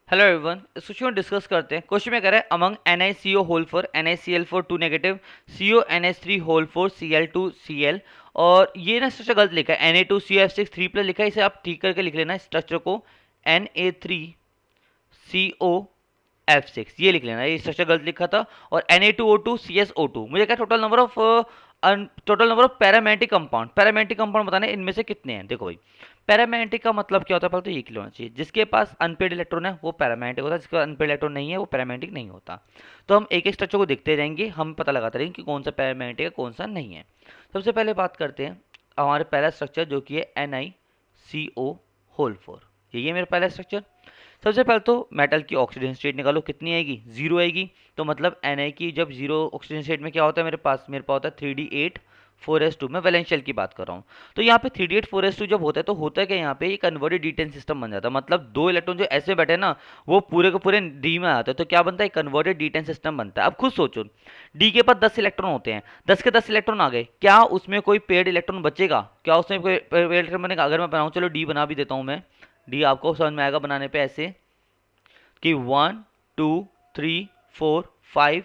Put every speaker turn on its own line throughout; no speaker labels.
Hello everyone, इस question में discuss करते हैं। क्वेश्चन में कह रहा है among NiCO whole four NiCl4 2 negative CONH3 whole four Cl2 Cl। और ये ना स्ट्रक्चर गलत लिखा है, Na2COF6 3 प्लस लिखा है, इसे आप ठीक करके लिख लेना स्ट्रक्चर को Na3CO F6 ये लिख लेना, ये स्ट्रक्चर गलत लिखा था। और Na2O2 CSO2 मुझे क्या टोटल नंबर ऑफ पैरामेटिक कंपाउंड बताना है, इनमें से कितने हैं। देखो भाई, पैरामेटिक का मतलब क्या होता है, पहले तो ये क्लियर होना चाहिए। जिसके पास अनपेड इलेक्ट्रॉन है वो पैरामेटिक होता है, जिसका अनपेड इलेक्ट्रॉन नहीं है वो पैरामेटिक नहीं होता। तो हम एक एक स्ट्रक्चर को देखते जाएंगे, हम पता लगाते रहेंगे कि कौन सा पैरामेटिक है कौन सा नहीं है। सबसे पहले बात करते हैं हमारे पहला स्ट्रक्चर जो कि है NiCO होल फोर। यही है मेरा पहला स्ट्रक्चर। सबसे पहले तो मेटल की ऑक्सीजन स्टेट निकालो, कितनी आएगी, जीरो आएगी। तो मतलब Na की जब जीरो ऑक्सीजन स्टेट में क्या होता है, मेरे पास होता है 3D8 4s2। मैं वैलेंशियल की बात कर रहा हूँ। तो यहाँ पे 3D8 4s2 जब होता है तो होता है क्या, यहाँ पे ये कन्वर्टेड D10 सिस्टम बन जाता है। मतलब दो इलेक्ट्रॉन जो ऐसे बैठे हैं ना, वो पूरे के पूरे डी में आते हैं, तो क्या बनता है, कन्वर्टेड D10 सिस्टम बनता है। अब खुद सोचो, डी के पास 10 इलेक्ट्रॉन होते हैं, 10 के 10 इलेक्ट्रॉन आ गए, क्या उसमें कोई पेड इलेक्ट्रॉन बचेगा, क्या उसमें कोई पेड इलेक्ट्रॉन बनेगा। अगर मैं बनाऊँ, चलो डी बना भी देता हूँ मैं, डी आपको समझ में आएगा बनाने पे ऐसे कि 1 2 3 4 5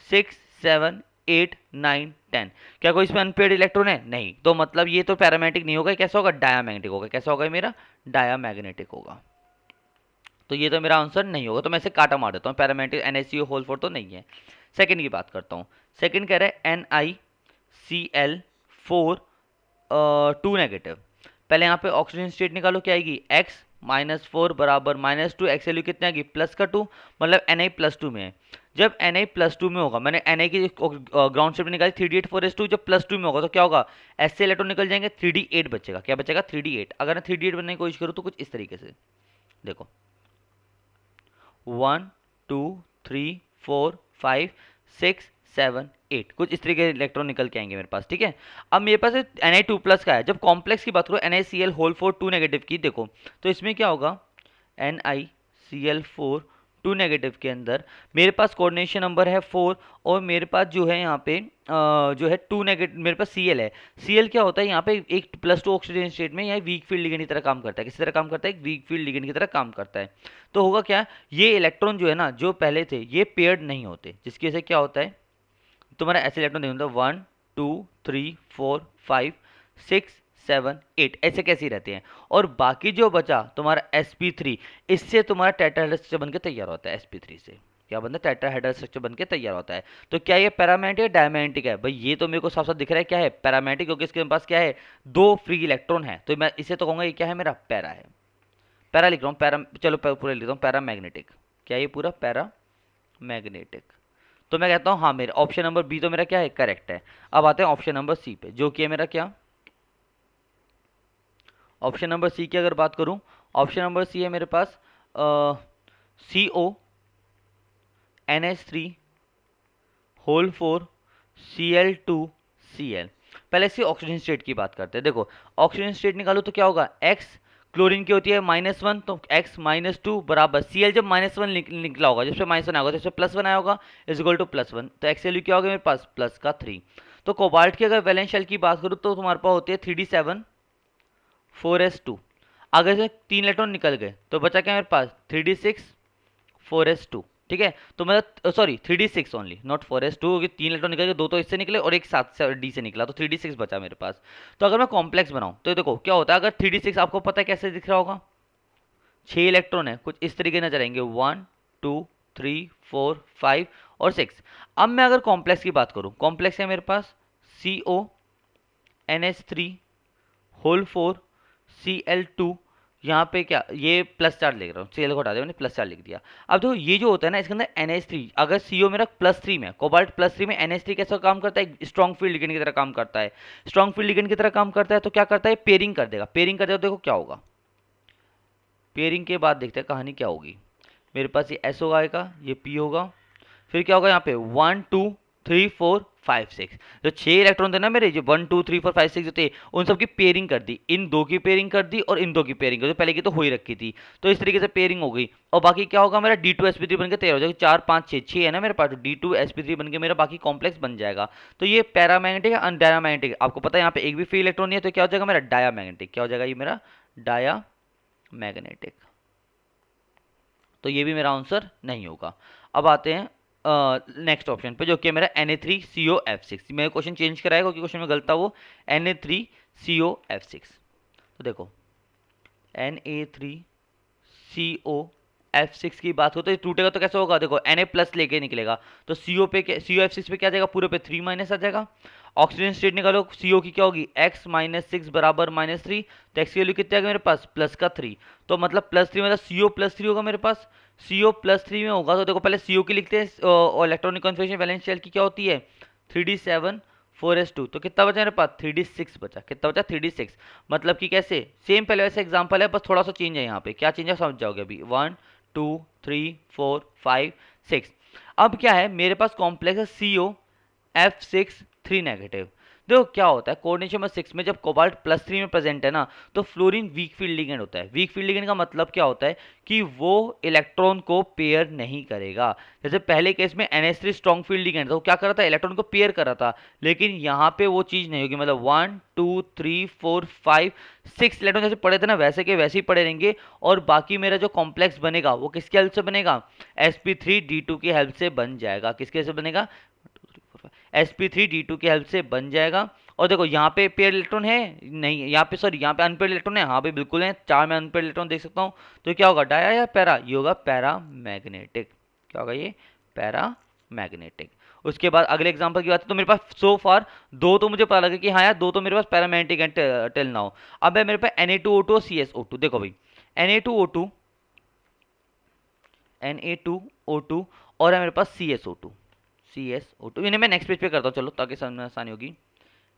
6 7 8 9 10। क्या कोई इसमें अनपेड इलेक्ट्रॉन है, नहीं। तो मतलब ये तो पैरामैग्नेटिक नहीं होगा, कैसा होगा, डायामैग्नेटिक होगा। कैसा होगा मेरा, डायामैग्नेटिक होगा। तो ये तो मेरा आंसर नहीं होगा, तो मैं इसे काटा मार देता हूँ, पैरामैग्नेटिक NaCO होल फोर तो नहीं है। सेकंड की बात करता हूँ। सेकंड कह रहा है NiCl4 2 नेगेटिव। पहले यहाँ पे ऑक्सीजन स्टेट निकालो, क्या आएगी, x-4 बराबर -2, एक्स वैल्यू कितने आएगी, प्लस का 2, मतलब Na+2 में है। जब Na+2 में होगा, मैंने Na की ग्राउंड स्टेट निकाली 3D8 4s2, जब +2 में होगा तो क्या होगा, एस से इलेक्ट्रॉन निकल जाएंगे, 3D8 बचेगा। क्या बचेगा, 3D8। अगर मैं 3D8 बनने की कोशिश करूँ तो कुछ इस तरीके से देखो, 1 2 3 4 5 6 7 8, कुछ इस तरीके के इलेक्ट्रॉन निकल के आएंगे मेरे पास। ठीक है। अब मेरे पास Na2+ का है। जब कॉम्प्लेक्स की बात करो NaCl होल फोर 2 नेगेटिव की, देखो तो इसमें क्या होगा, NiCl4 2 नेगेटिव के अंदर मेरे पास कोऑर्डिनेशन नंबर है 4, और मेरे पास जो है यहाँ पे जो है 2 नेगेटिव, मेरे पास Cl है। Cl क्या होता है यहाँ पे, एक +2 ऑक्सीजन स्टेट में यह वीक फील्ड लिगेंड की तरह काम करता है। किस तरह काम करता है, एक वीक फील्ड लिगेंड की तरह काम करता है। तो होगा क्या, ये इलेक्ट्रॉन जो है ना, जो पहले थे ये पेयर्ड नहीं होते, जिसकी वजह से क्या होता है, तुम्हारा ऐसे इलेक्ट्रॉन नहीं होता, 1 2 3 4 5 6 7 8 ऐसे कैसे ही रहते हैं। और बाकी जो बचा तुम्हारा sp3, इससे तुम्हारा टेट्राहेड्रल स्ट्रक्चर बनकर तैयार होता है। sp3 से क्या बनता है, टेट्राहेड्रल स्ट्रक्चर बनकर तैयार होता है। तो क्या ये पैरामैग्नेटिक है, डायमैग्नेटिक है, भाई ये तो मेरे को साफ साफ दिख रहा है क्या है, पैरामैग्नेटिक, क्योंकि इसके पास क्या है, दो फ्री इलेक्ट्रॉन है। तो मैं इसे तो कहूंगा ये क्या है, मेरा पैरा है। पैरा लिख रहा हूँ, पैरा, चलो पूरा लिख रहा हूँ, पैरामैग्नेटिक। क्या ये पूरा पैरा मैग्नेटिक। तो मैं कहता हूँ हाँ, मेरा ऑप्शन नंबर बी तो मेरा क्या है, करेक्ट है। अब आते हैं ऑप्शन नंबर सी पे, जो कि है मेरा क्या, ऑप्शन नंबर सी की अगर बात करूँ, ऑप्शन नंबर सी है मेरे पास CONH3 होल फोर Cl2Cl। पहले इसकी ऑक्सीजन स्टेट की बात करते हैं। देखो ऑक्सीजन स्टेट निकालो तो क्या होगा, x क्लोरीन की होती है -1, तो x-2 बराबर Cl, जब -1 निकला होगा, जिसपे -1 आया होगा तो इसमें +1 आया होगा, इज इक्वल टू +1। तो x वैल्यू क्या होगा मेरे पास, +3। तो कोबाल्ट की अगर वैलेंस शेल की बात करूँ तो तुम्हारे पास होती है 3D7 4s2। अगर इसमें 3 इलेक्ट्रॉन निकल गए तो बचा क्या मेरे पास, 3D6 4s2। ठीक है। तो मतलब sorry 3D6 only, not 4s2, क्योंकि 3 इलेक्ट्रॉन निकल गए, दो तो इससे निकले और एक साथ से डी से निकला, तो 3D6 बचा मेरे पास। तो अगर मैं कॉम्प्लेक्स बनाऊं तो देखो क्या होता है, अगर 3D6 आपको पता है कैसे दिख रहा होगा, 6 इलेक्ट्रॉन है, कुछ इस तरीके नजर आएंगे, 1 2 3 4 5 और 6। अब मैं अगर कॉम्प्लेक्स की बात करूं, कॉम्प्लेक्स है मेरे पास CONH3 होल फोर Cl2। यहाँ पे क्या, ये +4 लिख रहा हूँ, Cl को हटा दिया मैंने, +4 लिख दिया। अब देखो ये जो होता है ना, इसके अंदर NH3, अगर CO मेरा +3 में, कोबाल्ट +3 में, NH3 कैसा काम करता है, स्ट्रॉन्ग फील्ड लिगेंड की तरह काम करता है। स्ट्रॉन्ग फील्ड लिगेंड की तरह काम करता है तो क्या करता है, पेयरिंग कर देगा। पेयरिंग कर देगा तो देखो क्या होगा, पेयरिंग के बाद देखते हैं कहानी क्या होगी। मेरे पास ये S होगा आएगा, ये P होगा, फिर क्या होगा यहाँ पे 1 2 3 4 5 6, जो 6 इलेक्ट्रॉन थे ना मेरे, जो 1 2 3 4 5 6 जो थे, उन सब की पेयरिंग कर दी, इन दो की पेयरिंग कर दी और इन दो की पेयरिंग कर दी, पहले की तो हो ही रखी थी। तो इस तरीके से पेयरिंग हो गई। और बाकी क्या होगा, मेरा D2sp3 बन के तैयार हो जाएगा। 4 5 6 है ना मेरे पास, D2sp3 बन के मेरा बाकी कॉम्प्लेक्स बन जाएगा। तो ये पैरामैग्नेटिक है, अनडायामैग्नेटिक, आपको पता है यहाँ पे एक भी फ्री इलेक्ट्रॉन नहीं है, तो क्या हो जाएगा मेरा, डायामैग्नेटिक। क्या हो जाएगा ये मेरा, डाया मैग्नेटिक। तो ये भी मेरा आंसर नहीं होगा। अब आते हैं नेक्स्ट ऑप्शन पे, जो कि मेरा Na3CO F6। मैंने क्वेश्चन चेंज कराया क्योंकि क्वेश्चन में गलत था वो, Na3CO F6। तो देखो Na3CO F6 की बात हो तो ये टूटेगा तो कैसे होगा, देखो Na प्लस लेके निकलेगा, तो CO F6 पे क्या आ जाएगा, पूरे पे 3 माइनस आ जाएगा। ऑक्सीजन स्टेट निकालो, CO की क्या होगी, x माइनस 6 बराबर -3, तो x की वैल्यू कितनी आ गई मेरे पास, प्लस का 3। तो मतलब +3 मतलब CO+3 होगा मेरे पास। CO+3 में होगा तो देखो पहले CO की लिखते हैं, और इलेक्ट्रॉनिक कॉन्फ़िगरेशन वैलेंस शेल की क्या होती है, 3d7 4s2। तो कितना बचा मेरे पास, 3d6 बचा। कितना बचा, 3d6। मतलब कि कैसे, सेम पहले वैसे एग्जांपल है, बस थोड़ा सा चेंज है यहाँ पे। क्या चेंज है समझ जाओगे अभी। 1 2 3 4 5 6। अब क्या है मेरे पास कॉम्प्लेक्स है CO F6 3 नेगेटिव। देखो क्या होता है, कोऑर्डिनेशन नंबर 6 में जब कोबाल्ट +3 में प्रेजेंट है ना, तो फ्लोरीन वीक फील्ड लिगेंड होता है। वीक फील्ड लिगेंड का मतलब क्या होता है कि वो इलेक्ट्रॉन को पेयर नहीं करेगा। जैसे पहले केस में NH3 स्ट्रॉन्ग फील्ड लिगेंड था, वो क्या कर रहा था, इलेक्ट्रॉन को पेयर कर रहा था। लेकिन यहाँ पे वो चीज़ नहीं होगी, मतलब 1 2 3 4 5 6 इलेक्ट्रॉन जैसे पड़े थे ना, वैसे के वैसे ही पड़े रहेंगे। और बाकी मेरा जो कॉम्प्लेक्स बनेगा वो किसकी हेल्प से बनेगा, sp3d2 की हेल्प से बन जाएगा। किसके से बनेगा, sp3d2 की हेल्प से बन जाएगा। और देखो यहाँ पे पेयर इलेक्ट्रॉन है नहीं, यहाँ पे सॉरी यहाँ पे अनपेयर इलेक्ट्रॉन है, हाँ पे बिल्कुल है, 4 में अनपेयर इलेक्ट्रॉन देख सकता हूँ। तो क्या होगा, डाया या पैरा, ये होगा पैरा मैग्नेटिक। क्या होगा ये, पैरा मैग्नेटिक। उसके बाद अगले एग्जांपल की बात है, तो मेरे पास सो फार दो तो मुझे पता लगा कि हाँ यार दो तो मेरे पास पैरामैग्नेटिक है टिल नाउ। अब है मेरे पास Na2O2 और CSO2। देखो भाई Na2O2 Na2O2 और है मेरे पास CSO2 इन्हें मैं नेक्स्ट पेज पे करता हूँ चलो, ताकि समझ में आसानी होगी।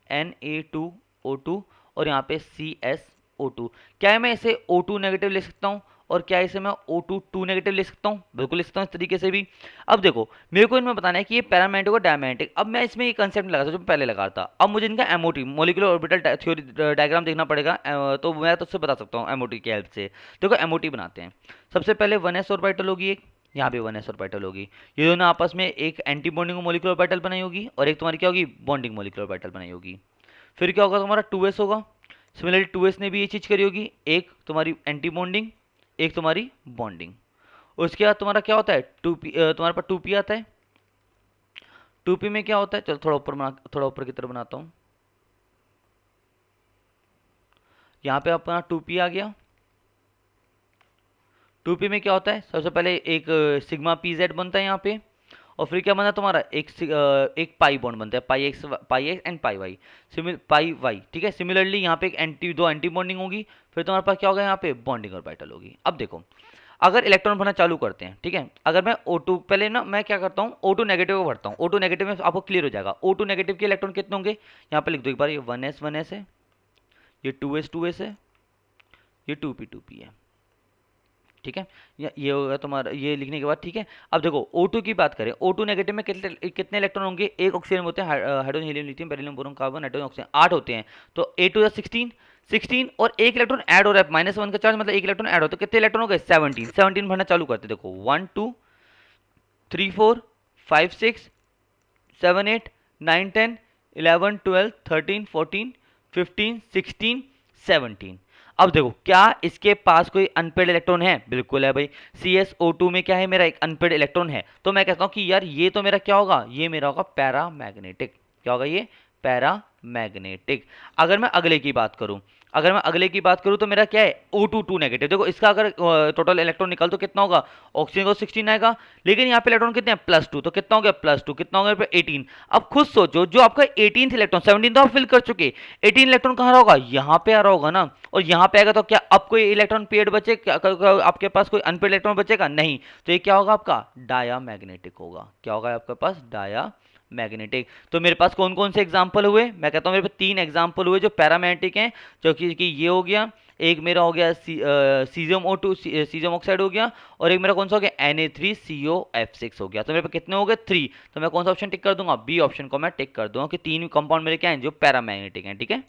Na2O2 और यहाँ पे CSO2। क्या है मैं इसे O2 नेगेटिव ले सकता हूँ, और क्या इसे मैं O2 नेगेटिव ले सकता हूँ, बिल्कुल ले सकता हूँ इस तरीके से भी। अब देखो मेरे को इनमें बताना है कि ये पैरामैग्नेटिक और डायमैग्नेटिक। अब मैं इसमें ये कंसेप्ट नहीं लगा था जो मैं पहले लगा था। अब मुझे इनका MOT molecular orbital theory diagram देखना पड़ेगा, तो मैं तो उससे बता सकता हूँ MOT की हेल्प से। देखो MOT बनाते हैं। सबसे पहले 1s ऑर्बिटल होगी एक, यहाँ पे 1s ऑर्बिटल होगी। ये दोनों आपस में एक एंटी बॉन्डिंग मोलिकुलर ऑर्बिटल बनाई होगी, और एक तुम्हारी क्या होगी, बॉन्डिंग मोलिकुलर ऑर्बिटल बनाई होगी। फिर क्या होगा तुम्हारा 2s होगा। सिमिलरली 2s ने भी ये चीज़ करी होगी, एक तुम्हारी एंटी बॉन्डिंग, एक तुम्हारी बॉन्डिंग। उसके बाद तुम्हारा क्या होता है, 2p, तुम्हारे पास 2p आता है। 2p में क्या होता है, चलो थोड़ा ऊपर की तरफ बनाता हूँ। यहाँ पे अपना 2p आ गया। 2p में क्या होता है, सबसे पहले एक सिग्मा pz बनता है यहाँ पे, और फिर क्या बनता है तुम्हारा एक पाई बॉन्ड बनता है, pi x and pi y, pi y. ठीक है, सिमिलरली यहाँ पे दो एंटी बॉन्डिंग होगी। फिर तुम्हारे पास क्या होगा, यहाँ पे बॉन्डिंग ऑर्बिटल होगी। अब देखो अगर इलेक्ट्रॉन भरना चालू करते हैं, ठीक है, अगर मैं O2 पहले ना मैं क्या करता हूँ, O2 नेगेटिव को भरता हूँ। O2 नेगेटिव में आपको क्लियर हो जाएगा O2 नेगेटिव के इलेक्ट्रॉन कितने होंगे, यहाँ पे लिख दो एक बार। ये 1s है, ये 2s है, ये 2p है। ठीक है, ये होगा तुम्हारा, ये लिखने के बाद ठीक है। अब देखो O2 की बात करें, O2 नेगेटिव में कितने कितने इलेक्ट्रॉन होंगे, एक ऑक्सीजन होते हैं, hydrogen helium lithium beryllium boron carbon nitrogen oxygen, 8 होते हैं। तो 8 टू 16 16, और एक इलेक्ट्रॉन ऐड हो रहा है, -1 का चार्ज, मतलब एक इलेक्ट्रॉन ऐड हो, तो कितने इलेक्ट्रॉन हो गए, 17 भरना चालू करते। देखो 1 2 3 4 5 6 7 8 9 10 11 12 13 14 15 16 17। अब देखो क्या इसके पास कोई अनपेड इलेक्ट्रॉन है, बिल्कुल है भाई। CSO2 में क्या है, मेरा एक अनपेड इलेक्ट्रॉन है। तो मैं कहता हूं कि यार ये तो मेरा क्या होगा, ये मेरा होगा पैरामैग्नेटिक। क्या होगा ये, पैरामैग्नेटिक। अगर मैं अगले की बात करूं, तो मेरा क्या है, O2 नेगेटिव। देखो इसका अगर टोटल इलेक्ट्रॉन निकाल तो कितना होगा, ऑक्सीजन को 16 आएगा, लेकिन यहाँ पे इलेक्ट्रॉन कितने हैं, +2। तो कितना हो गया, +2 कितना हो गया, 18। अब खुद सोचो, जो आपका 18th इलेक्ट्रॉन, 17 तो आप फिल कर चुके, 18 इलेक्ट्रॉन कहाँ होगा, यहाँ पे आ रहा होगा ना। और यहाँ पे आएगा तो क्या अब कोई इलेक्ट्रॉन पेड बचे, आपके पास कोई अनपेड इलेक्ट्रॉन बचेगा नहीं। तो ये क्या होगा आपका, डायामैग्नेटिक होगा। क्या होगा आपके पास, डाया मैग्नेटिक। तो मेरे पास कौन कौन से एग्जाम्पल हुए, मैं कहता हूँ मेरे पास 3 एग्जाम्पल हुए जो पैरामैग्नेटिक हैं, जो कि ये हो गया, एक मेरा हो गया सीजियम सीजियम ऑक्साइड हो गया, और एक मेरा कौन सा हो गया, Na3CO F6 हो गया। तो मेरे पास कितने हो गए, 3। तो मैं कौन सा ऑप्शन टिक कर दूंगा, बी ऑप्शन को मैं टिक कर दूंगा कि 3 कंपाउंड मेरे क्या हैं, जो पैरामैग्नेटिक हैं। ठीक है।